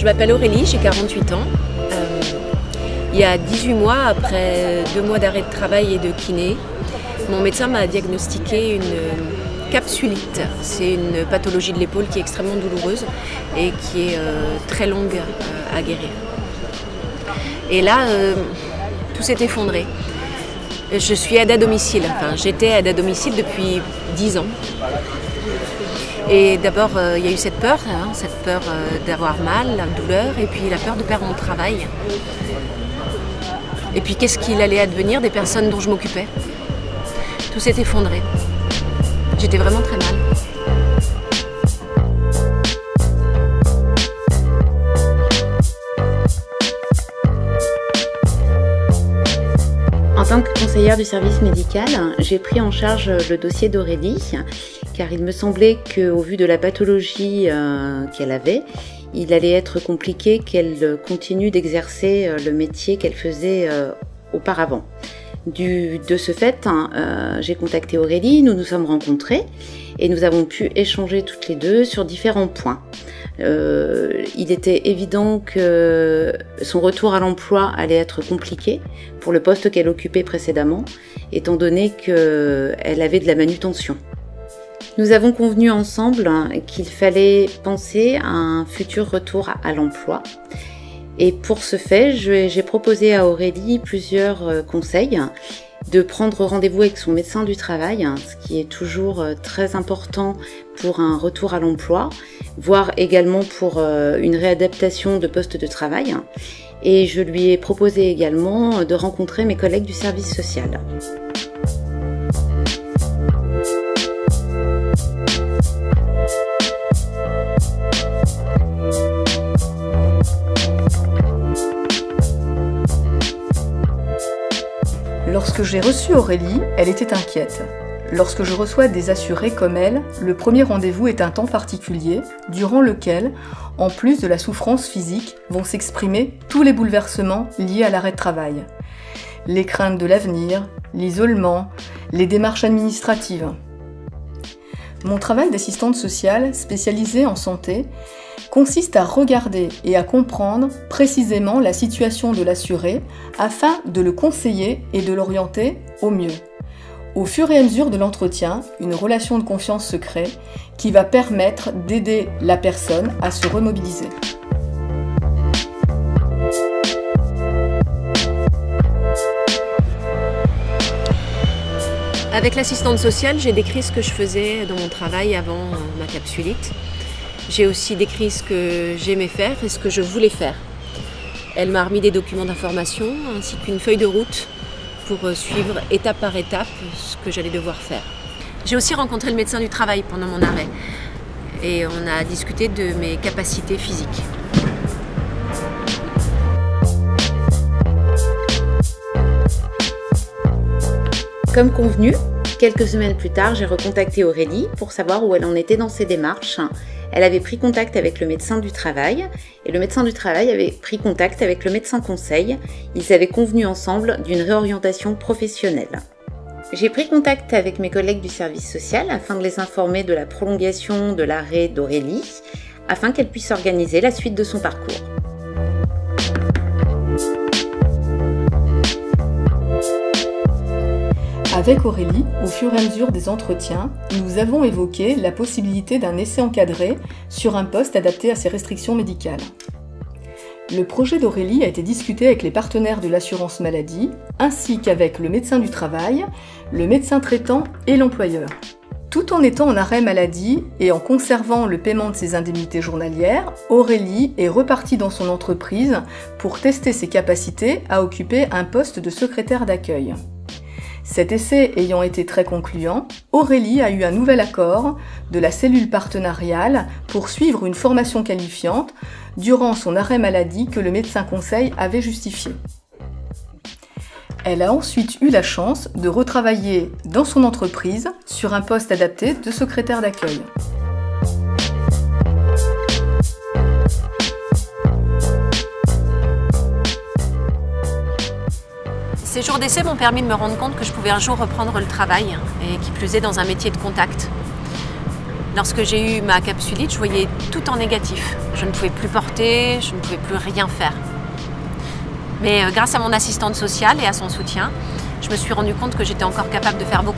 m'appelle Aurélie, j'ai 48 ans. Il y a 18 mois, après 2 mois d'arrêt de travail et de kiné, mon médecin m'a diagnostiqué une capsulite. C'est une pathologie de l'épaule qui est extrêmement douloureuse et qui est très longue à guérir. Et là, tout s'est effondré. Je suis aide à domicile, enfin j'étais aide à domicile depuis 10 ans. Et d'abord, il y a eu cette peur d'avoir mal, la douleur, et puis la peur de perdre mon travail. Et puis qu'est-ce qu'il allait advenir des personnes dont je m'occupais? Tout s'est effondré. J'étais vraiment très mal. En tant que conseillère du service médical, j'ai pris en charge le dossier d'Aurélie, car il me semblait qu'au vu de la pathologie qu'elle avait, il allait être compliqué qu'elle continue d'exercer le métier qu'elle faisait auparavant. De ce fait, j'ai contacté Aurélie, nous nous sommes rencontrés et nous avons pu échanger toutes les deux sur différents points. Il était évident que son retour à l'emploi allait être compliqué pour le poste qu'elle occupait précédemment, étant donné qu'elle avait de la manutention. Nous avons convenu ensemble qu'il fallait penser à un futur retour à l'emploi. Et pour ce fait, j'ai proposé à Aurélie plusieurs conseils, de prendre rendez-vous avec son médecin du travail, ce qui est toujours très important pour un retour à l'emploi, voire également pour une réadaptation de poste de travail. Et je lui ai proposé également de rencontrer mes collègues du service social. Lorsque j'ai reçu Aurélie, elle était inquiète. Lorsque je reçois des assurés comme elle, le premier rendez-vous est un temps particulier, durant lequel, en plus de la souffrance physique, vont s'exprimer tous les bouleversements liés à l'arrêt de travail. Les craintes de l'avenir, l'isolement, les démarches administratives. Mon travail d'assistante sociale, spécialisée en santé, consiste à regarder et à comprendre précisément la situation de l'assuré afin de le conseiller et de l'orienter au mieux. Au fur et à mesure de l'entretien, une relation de confiance se crée qui va permettre d'aider la personne à se remobiliser. Avec l'assistante sociale, j'ai décrit ce que je faisais dans mon travail avant ma capsulite. J'ai aussi décrit ce que j'aimais faire et ce que je voulais faire. Elle m'a remis des documents d'information ainsi qu'une feuille de route pour suivre étape par étape ce que j'allais devoir faire. J'ai aussi rencontré le médecin du travail pendant mon arrêt et on a discuté de mes capacités physiques. Comme convenu, quelques semaines plus tard, j'ai recontacté Aurélie pour savoir où elle en était dans ses démarches. Elle avait pris contact avec le médecin du travail et le médecin du travail avait pris contact avec le médecin conseil. Ils avaient convenu ensemble d'une réorientation professionnelle. J'ai pris contact avec mes collègues du service social afin de les informer de la prolongation de l'arrêt d'Aurélie, afin qu'elle puisse organiser la suite de son parcours. Avec Aurélie, au fur et à mesure des entretiens, nous avons évoqué la possibilité d'un essai encadré sur un poste adapté à ses restrictions médicales. Le projet d'Aurélie a été discuté avec les partenaires de l'assurance maladie, ainsi qu'avec le médecin du travail, le médecin traitant et l'employeur. Tout en étant en arrêt maladie et en conservant le paiement de ses indemnités journalières, Aurélie est repartie dans son entreprise pour tester ses capacités à occuper un poste de secrétaire d'accueil. Cet essai ayant été très concluant, Aurélie a eu un nouvel accord de la cellule partenariale pour suivre une formation qualifiante durant son arrêt maladie que le médecin conseil avait justifié. Elle a ensuite eu la chance de retravailler dans son entreprise sur un poste adapté de secrétaire d'accueil. Ces jours d'essai m'ont permis de me rendre compte que je pouvais un jour reprendre le travail, et qui plus est dans un métier de contact. Lorsque j'ai eu ma capsulite, je voyais tout en négatif. Je ne pouvais plus porter, je ne pouvais plus rien faire. Mais grâce à mon assistante sociale et à son soutien, je me suis rendu compte que j'étais encore capable de faire beaucoup.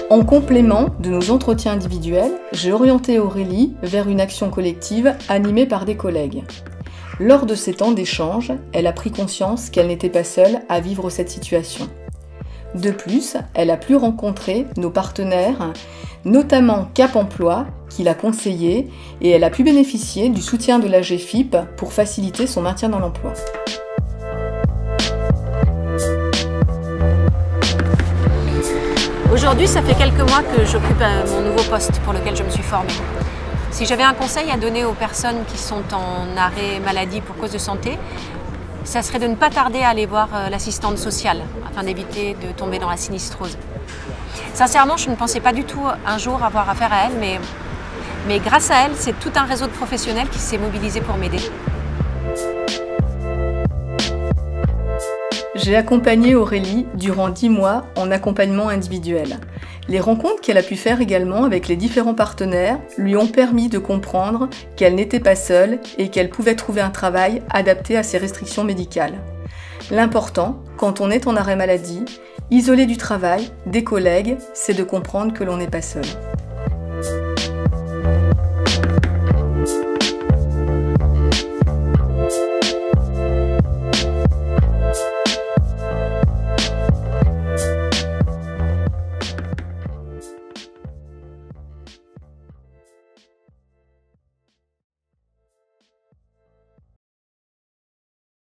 En complément de nos entretiens individuels, j'ai orienté Aurélie vers une action collective animée par des collègues. Lors de ces temps d'échange, elle a pris conscience qu'elle n'était pas seule à vivre cette situation. De plus, elle a pu rencontrer nos partenaires, notamment Cap Emploi, qui l'a conseillée, et elle a pu bénéficier du soutien de la GFIP pour faciliter son maintien dans l'emploi. Aujourd'hui, ça fait quelques mois que j'occupe mon nouveau poste pour lequel je me suis formée. Si j'avais un conseil à donner aux personnes qui sont en arrêt maladie pour cause de santé, ça serait de ne pas tarder à aller voir l'assistante sociale afin d'éviter de tomber dans la sinistrose. Sincèrement, je ne pensais pas du tout un jour avoir affaire à elle, mais grâce à elle, c'est tout un réseau de professionnels qui s'est mobilisé pour m'aider. J'ai accompagné Aurélie durant 10 mois en accompagnement individuel. Les rencontres qu'elle a pu faire également avec les différents partenaires lui ont permis de comprendre qu'elle n'était pas seule et qu'elle pouvait trouver un travail adapté à ses restrictions médicales. L'important, quand on est en arrêt maladie, isolé du travail, des collègues, c'est de comprendre que l'on n'est pas seul.